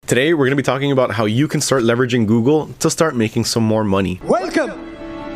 Today, we're going to be talking about how you can start leveraging Google to start making some more money. Welcome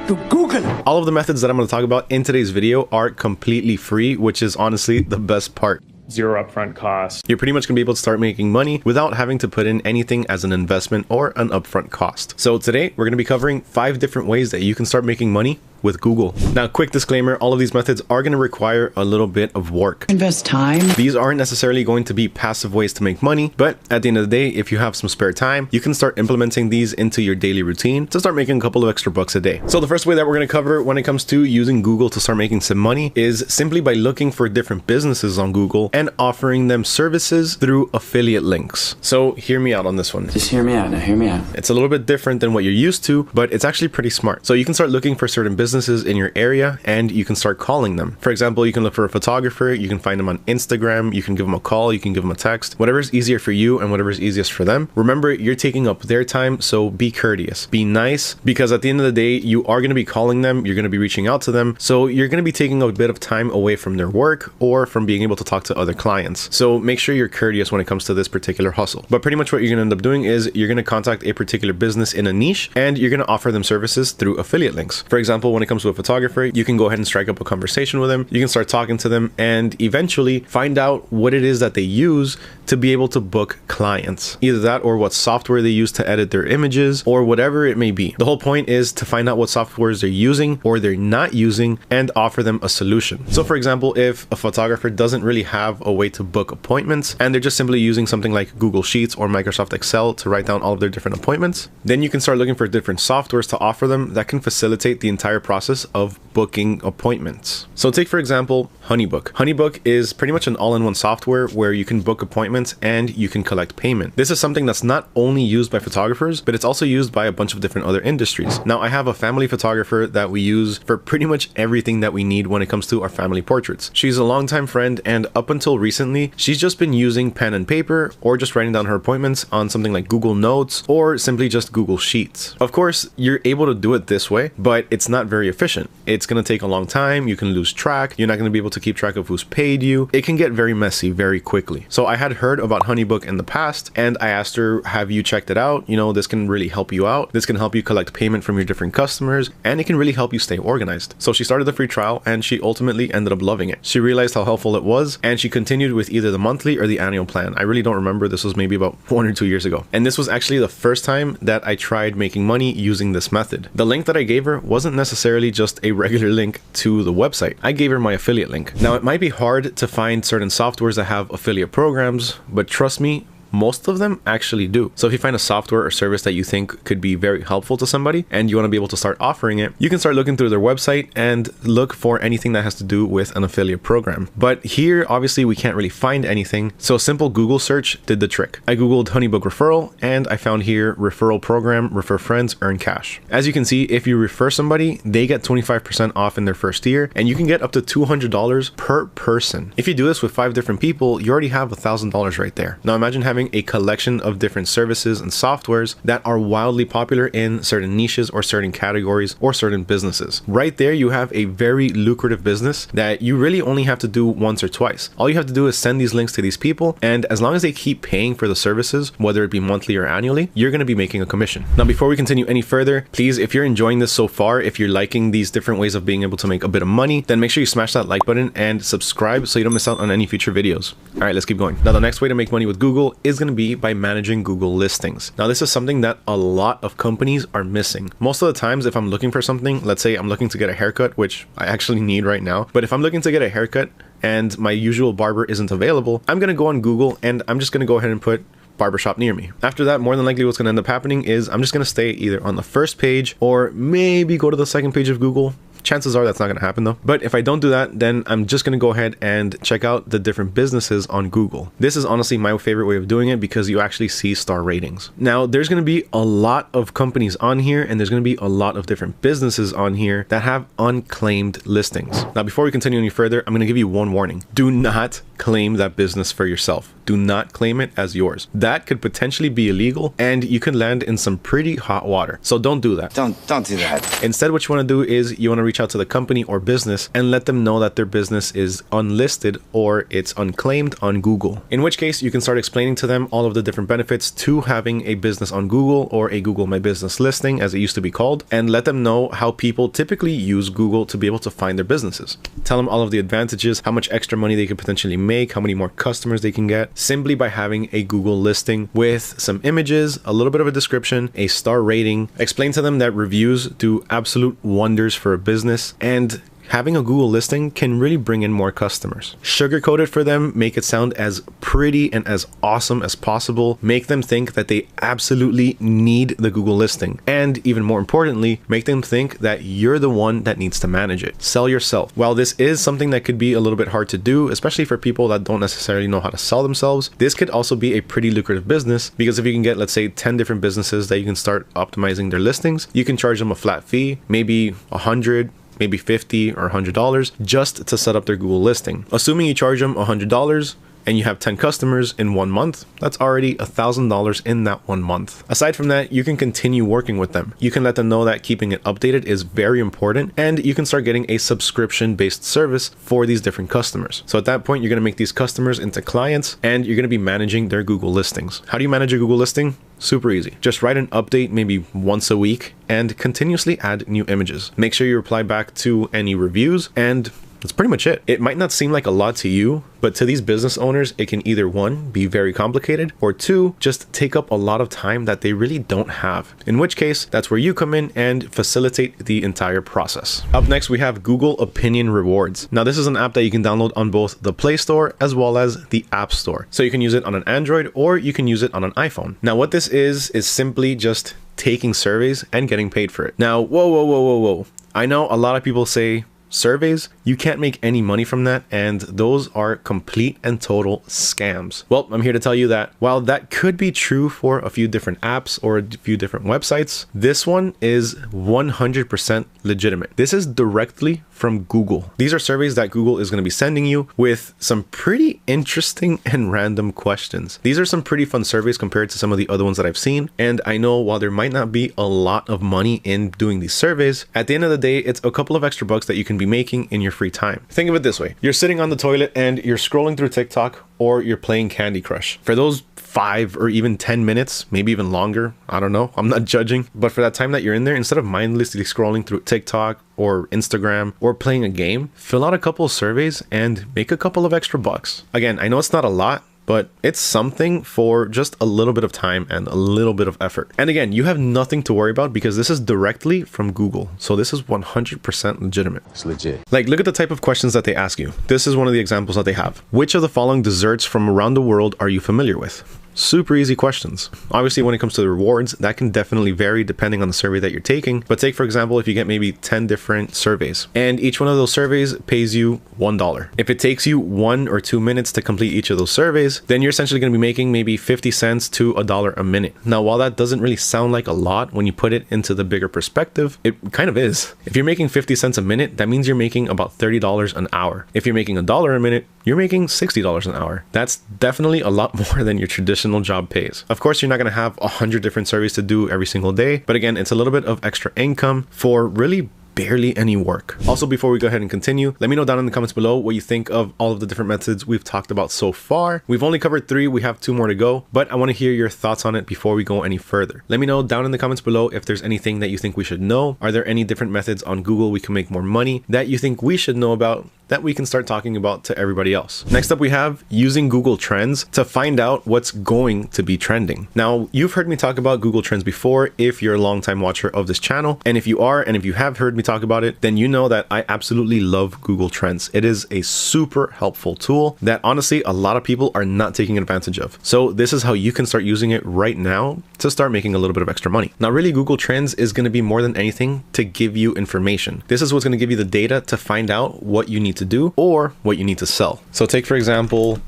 to Google. All of the methods that I'm going to talk about in today's video are completely free, which is honestly the best part. Zero upfront cost. You're pretty much going to be able to start making money without having to put in anything as an investment or an upfront cost. So today, we're going to be covering 5 different ways that you can start making money with Google. Now, quick disclaimer, all of these methods are going to require a little bit of work. Invest time. These aren't necessarily going to be passive ways to make money, but at the end of the day, if you have some spare time, you can start implementing these into your daily routine to start making a couple of extra bucks a day. So the first way that we're going to cover when it comes to using Google to start making some money is simply by looking for different businesses on Google and offering them services through affiliate links. So hear me out on this one. Just hear me out now, hear me out. It's a little bit different than what you're used to, but it's actually pretty smart. So you can start looking for certain businesses in your area and you can start calling them. For example, you can look for a photographer, you can find them on Instagram, you can give them a call, you can give them a text, whatever's easier for you and whatever's easiest for them. Remember, you're taking up their time, so be courteous, be nice, because at the end of the day, you are going to be calling them, you're going to be reaching out to them, so you're going to be taking a bit of time away from their work or from being able to talk to other clients. So make sure you're courteous when it comes to this particular hustle. But pretty much what you're going to end up doing is you're going to contact a particular business in a niche and you're going to offer them services through affiliate links. For example, when it comes to a photographer, you can go ahead and strike up a conversation with them. You can start talking to them and eventually find out what it is that they use to be able to book clients. Either that or what software they use to edit their images or whatever it may be. The whole point is to find out what softwares they're using or they're not using and offer them a solution. So for example, if a photographer doesn't really have a way to book appointments and they're just simply using something like Google Sheets or Microsoft Excel to write down all of their different appointments, then you can start looking for different softwares to offer them that can facilitate the entire process of booking appointments. So take for example HoneyBook. HoneyBook is pretty much an all-in-one software where you can book appointments and you can collect payment. This is something that's not only used by photographers, but it's also used by a bunch of different other industries. Now I have a family photographer that we use for pretty much everything that we need when it comes to our family portraits. She's a longtime friend and up until recently, she's just been using pen and paper or just writing down her appointments on something like Google Notes or simply just Google Sheets. Of course, you're able to do it this way, but it's not very efficient. It's going to take a long time. You can lose track. You're not going to be able to keep track of who's paid you. It can get very messy very quickly. So I had heard about HoneyBook in the past and I asked her, have you checked it out? You know, this can really help you out. This can help you collect payment from your different customers and it can really help you stay organized. So she started the free trial and she ultimately ended up loving it. She realized how helpful it was and she continued with either the monthly or the annual plan. I really don't remember. This was maybe about 1 or 2 years ago. And this was actually the first time that I tried making money using this method. The link that I gave her wasn't necessarily just a regular link to the website. I gave her my affiliate link. Now it might be hard to find certain softwares that have affiliate programs, but trust me, most of them actually do. So if you find a software or service that you think could be very helpful to somebody and you want to be able to start offering it, you can start looking through their website and look for anything that has to do with an affiliate program. But here, obviously, we can't really find anything. So a simple Google search did the trick. I Googled HoneyBook referral and I found here referral program, refer friends, earn cash. As you can see, if you refer somebody, they get 25% off in their first year and you can get up to $200 per person. If you do this with 5 different people, you already have $1,000 right there. Now imagine having a collection of different services and softwares that are wildly popular in certain niches or certain categories or certain businesses. Right there, you have a very lucrative business that you really only have to do once or twice. All you have to do is send these links to these people, and as long as they keep paying for the services, whether it be monthly or annually, you're going to be making a commission. Now, before we continue any further, please, if you're enjoying this so far, if you're liking these different ways of being able to make a bit of money, then make sure you smash that like button and subscribe so you don't miss out on any future videos. All right, let's keep going. Now, the next way to make money with Google is going to be by managing Google listings. Now, this is something that a lot of companies are missing. Most of the times, if I'm looking for something, let's say I'm looking to get a haircut, which I actually need right now, but if I'm looking to get a haircut and my usual barber isn't available, I'm going to go on Google and I'm just going to go ahead and put barbershop near me. After that, more than likely what's going to end up happening is I'm just going to stay either on the first page or maybe go to the second page of Google. Chances are that's not going to happen though. But if I don't do that, then I'm just going to go ahead and check out the different businesses on Google. This is honestly my favorite way of doing it because you actually see star ratings. Now, there's going to be a lot of companies on here and there's going to be a lot of different businesses on here that have unclaimed listings. Now, before we continue any further, I'm going to give you one warning. Do not claim that business for yourself. Do not claim it as yours. That could potentially be illegal and you could land in some pretty hot water. So don't do that. Don't do that. Instead, what you want to do is you want to reach out to the company or business and let them know that their business is unlisted or it's unclaimed on Google. In which case, you can start explaining to them all of the different benefits to having a business on Google or a Google My Business listing, as it used to be called, and let them know how people typically use Google to be able to find their businesses. Tell them all of the advantages, how much extra money they could potentially make, how many more customers they can get, simply by having a Google listing with some images, a little bit of a description, a star rating. Explain to them that reviews do absolute wonders for a business, and having a Google listing can really bring in more customers. Sugarcoat it for them, make it sound as pretty and as awesome as possible. Make them think that they absolutely need the Google listing. And even more importantly, make them think that you're the one that needs to manage it. Sell yourself. While this is something that could be a little bit hard to do, especially for people that don't necessarily know how to sell themselves, this could also be a pretty lucrative business, because if you can get, let's say, 10 different businesses that you can start optimizing their listings, you can charge them a flat fee, maybe $100, maybe $50 or $100 just to set up their Google listing. Assuming you charge them $100 and you have 10 customers in 1 month, that's already $1,000 in that 1 month. Aside from that, you can continue working with them. You can let them know that keeping it updated is very important, and you can start getting a subscription-based service for these different customers. So at that point, you're gonna make these customers into clients and you're gonna be managing their Google listings. How do you manage a Google listing? Super easy. Just write an update maybe once a week and continuously add new images. Make sure you reply back to any reviews, and that's pretty much it. It might not seem like a lot to you, but to these business owners, it can either 1, be very complicated, or 2, just take up a lot of time that they really don't have. In which case, that's where you come in and facilitate the entire process. Up next, we have Google Opinion Rewards. Now, this is an app that you can download on both the Play Store as well as the App Store. So you can use it on an Android or you can use it on an iPhone. Now, what this is simply just taking surveys and getting paid for it. Now, whoa. I know a lot of people say, surveys, you can't make any money from that, and those are complete and total scams. Well, I'm here to tell you that while that could be true for a few different apps or a few different websites, this one is 100% legitimate. This is directly from Google. These are surveys that Google is going to be sending you with some pretty interesting and random questions. These are some pretty fun surveys compared to some of the other ones that I've seen, and I know while there might not be a lot of money in doing these surveys, at the end of the day, it's a couple of extra bucks that you can be making in your free time. Think of it this way. You're sitting on the toilet and you're scrolling through TikTok, or you're playing Candy Crush. For those 5 or even 10 minutes, maybe even longer, I don't know, I'm not judging, but for that time that you're in there, instead of mindlessly scrolling through TikTok or Instagram or playing a game, fill out a couple of surveys and make a couple of extra bucks. Again, I know it's not a lot, but it's something for just a little bit of time and a little bit of effort. And again, you have nothing to worry about because this is directly from Google. So this is 100% legitimate. It's legit. Like, look at the type of questions that they ask you. This is one of the examples that they have. Which of the following desserts from around the world are you familiar with? Super easy questions. Obviously, when it comes to the rewards, that can definitely vary depending on the survey that you're taking. But take, for example, if you get maybe 10 different surveys and each one of those surveys pays you $1. If it takes you 1 or 2 minutes to complete each of those surveys, then you're essentially going to be making maybe 50 cents to $1 a minute. Now, while that doesn't really sound like a lot when you put it into the bigger perspective, it kind of is. If you're making 50 cents a minute, that means you're making about $30 an hour. If you're making $1 a minute, you're making $60 an hour. That's definitely a lot more than your traditional job pays. Of course, you're not going to have 100 different surveys to do every single day, but again, it's a little bit of extra income for really barely any work. Also, before we go ahead and continue, let me know down in the comments below what you think of all of the different methods we've talked about so far. We've only covered 3, we have 2 more to go, but I want to hear your thoughts on it before we go any further. Let me know down in the comments below if there's anything that you think we should know. Are there any different methods on Google we can make more money that you think we should know about, that we can start talking about to everybody else? Next up, we have using Google Trends to find out what's going to be trending. Now, you've heard me talk about Google Trends before if you're a longtime watcher of this channel, and if you are, and if you have heard me talk about it, then you know that I absolutely love Google Trends. It is a super helpful tool that honestly a lot of people are not taking advantage of. So this is how you can start using it right now to start making a little bit of extra money. Now, really, Google Trends is going to be more than anything to give you information. This is what's going to give you the data to find out what you need to do or what you need to sell. So take, for example,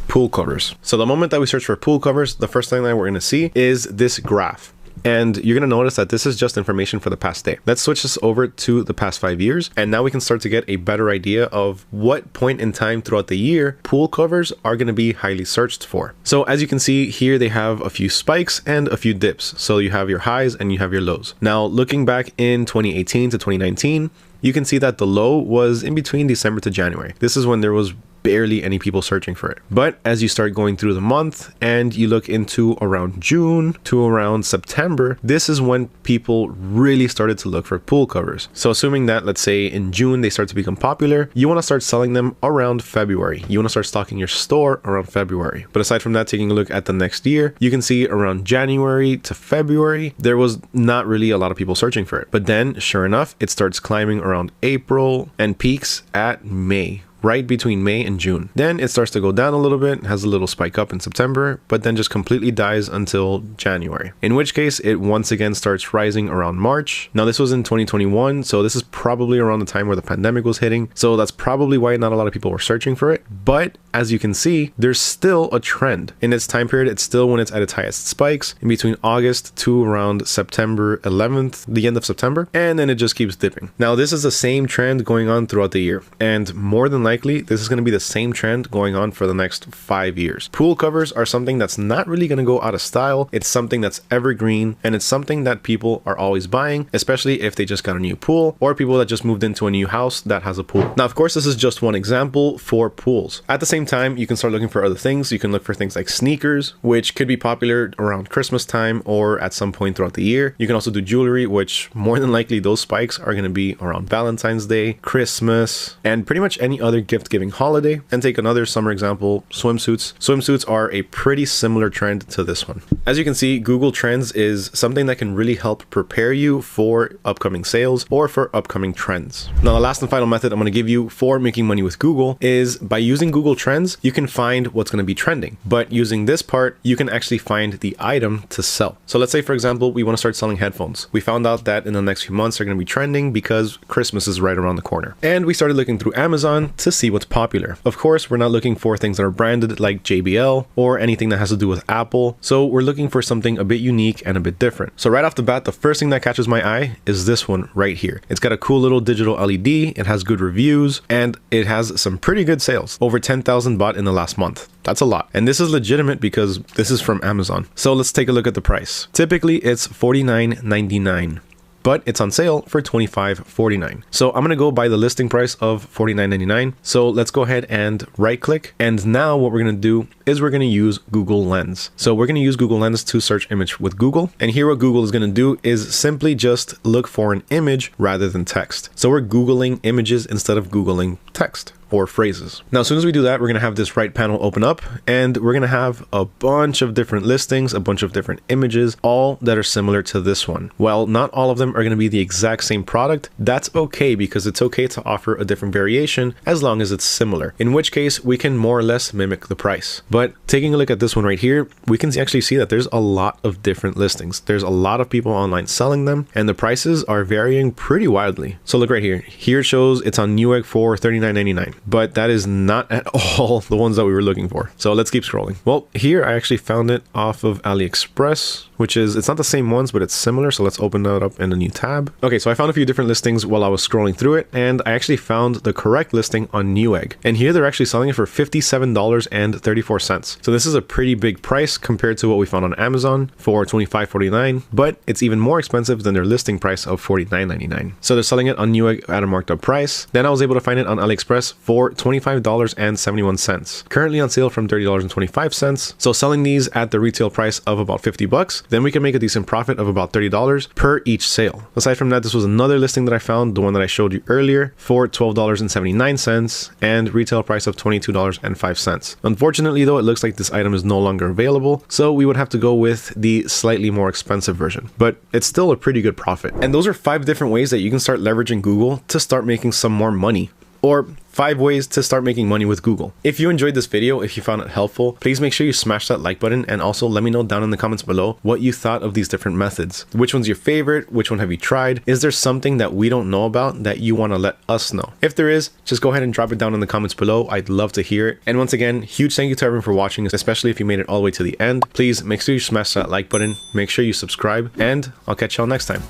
pool covers. So the moment that we search for pool covers, the first thing that we're going to see is this graph. And you're going to notice that this is just information for the past day. Let's switch this over to the past 5 years. And now we can start to get a better idea of what point in time throughout the year pool covers are going to be highly searched for. So as you can see here, they have a few spikes and a few dips. So you have your highs and you have your lows. Now, looking back in 2018 to 2019, you can see that the low was in between December to January. This is when there was barely any people searching for it. But as you start going through the month and you look into around June to around September, this is when people really started to look for pool covers. So assuming that, let's say in June, they start to become popular, you want to start selling them around February. You want to start stocking your store around February. But aside from that, taking a look at the next year, you can see around January to February, there was not really a lot of people searching for it. But then sure enough, it starts climbing around April and peaks at May. Right between May and June. Then it starts to go down a little bit, has a little spike up in September, but then just completely dies until January. In which case it once again starts rising around March. Now this was in 2021, so this is probably around the time where the pandemic was hitting. So that's probably why not a lot of people were searching for it. But as you can see, there's still a trend. In this time period, it's still when it's at its highest spikes in between August to around September 11th, the end of September, and then it just keeps dipping. Now this is the same trend going on throughout the year, and more than likely, this is going to be the same trend going on for the next 5 years. Pool covers are something that's not really going to go out of style. It's something that's evergreen, and it's something that people are always buying, especially if they just got a new pool or people that just moved into a new house that has a pool. Now, of course, this is just one example for pools. At the same time, you can start looking for other things. You can look for things like sneakers, which could be popular around Christmas time or at some point throughout the year. You can also do jewelry, which more than likely those spikes are going to be around Valentine's Day, Christmas, and pretty much any other gift-giving holiday. And take another summer example, swimsuits. Swimsuits are a pretty similar trend to this one. As you can see, Google Trends is something that can really help prepare you for upcoming sales or for upcoming trends. Now, the last and final method I'm going to give you for making money with Google is by using Google Trends, you can find what's going to be trending. But using this part, you can actually find the item to sell. So let's say, for example, we want to start selling headphones. We found out that in the next few months, they're going to be trending because Christmas is right around the corner. And we started looking through Amazon to see what's popular. Of course, we're not looking for things that are branded like JBL or anything that has to do with Apple. So we're looking for something a bit unique and a bit different. So right off the bat, the first thing that catches my eye is this one right here. It's got a cool little digital LED. It has good reviews and it has some pretty good sales. Over 10,000 bought in the last month. That's a lot. And this is legitimate because this is from Amazon. So let's take a look at the price. Typically it's $49.99. But it's on sale for $25.49. So I'm going to go by the listing price of $49.99. So let's go ahead and right click. And now what we're going to do is we're going to use Google Lens. So we're going to use Google Lens to search image with Google. And here what Google is going to do is simply just look for an image rather than text. So we're Googling images instead of Googling text or phrases. Now, as soon as we do that, we're going to have this right panel open up and we're going to have a bunch of different listings, a bunch of different images, all that are similar to this one. While not all of them are going to be the exact same product, that's okay because it's okay to offer a different variation as long as it's similar, in which case we can more or less mimic the price. But taking a look at this one right here, we can actually see that there's a lot of different listings. There's a lot of people online selling them and the prices are varying pretty wildly. So look right here. Here it shows it's on Newegg for $39.99. But that is not at all the ones that we were looking for. So let's keep scrolling. Well, here I actually found it off of AliExpress, which is, it's not the same ones, but it's similar. So let's open that up in a new tab. Okay, so I found a few different listings while I was scrolling through it, and I actually found the correct listing on Newegg. And here they're actually selling it for $57.34. So this is a pretty big price compared to what we found on Amazon for $25.49, but it's even more expensive than their listing price of $49.99. So they're selling it on Newegg at a marked up price. Then I was able to find it on AliExpress for $25.71. Currently on sale from $30.25. So selling these at the retail price of about $50, then we can make a decent profit of about $30 per each sale. Aside from that, this was another listing that I found, the one that I showed you earlier, for $12.79 and retail price of $22.05. Unfortunately though, it looks like this item is no longer available, so we would have to go with the slightly more expensive version, but it's still a pretty good profit. And those are 5 different ways that you can start leveraging Google to start making some more money. or 5 ways to start making money with Google. If you enjoyed this video, if you found it helpful, please make sure you smash that like button, and also let me know down in the comments below what you thought of these different methods. Which one's your favorite? Which one have you tried? Is there something that we don't know about that you want to let us know? If there is, just go ahead and drop it down in the comments below. I'd love to hear it. And once again, huge thank you to everyone for watching, especially if you made it all the way to the end. Please make sure you smash that like button, make sure you subscribe, and I'll catch y'all next time.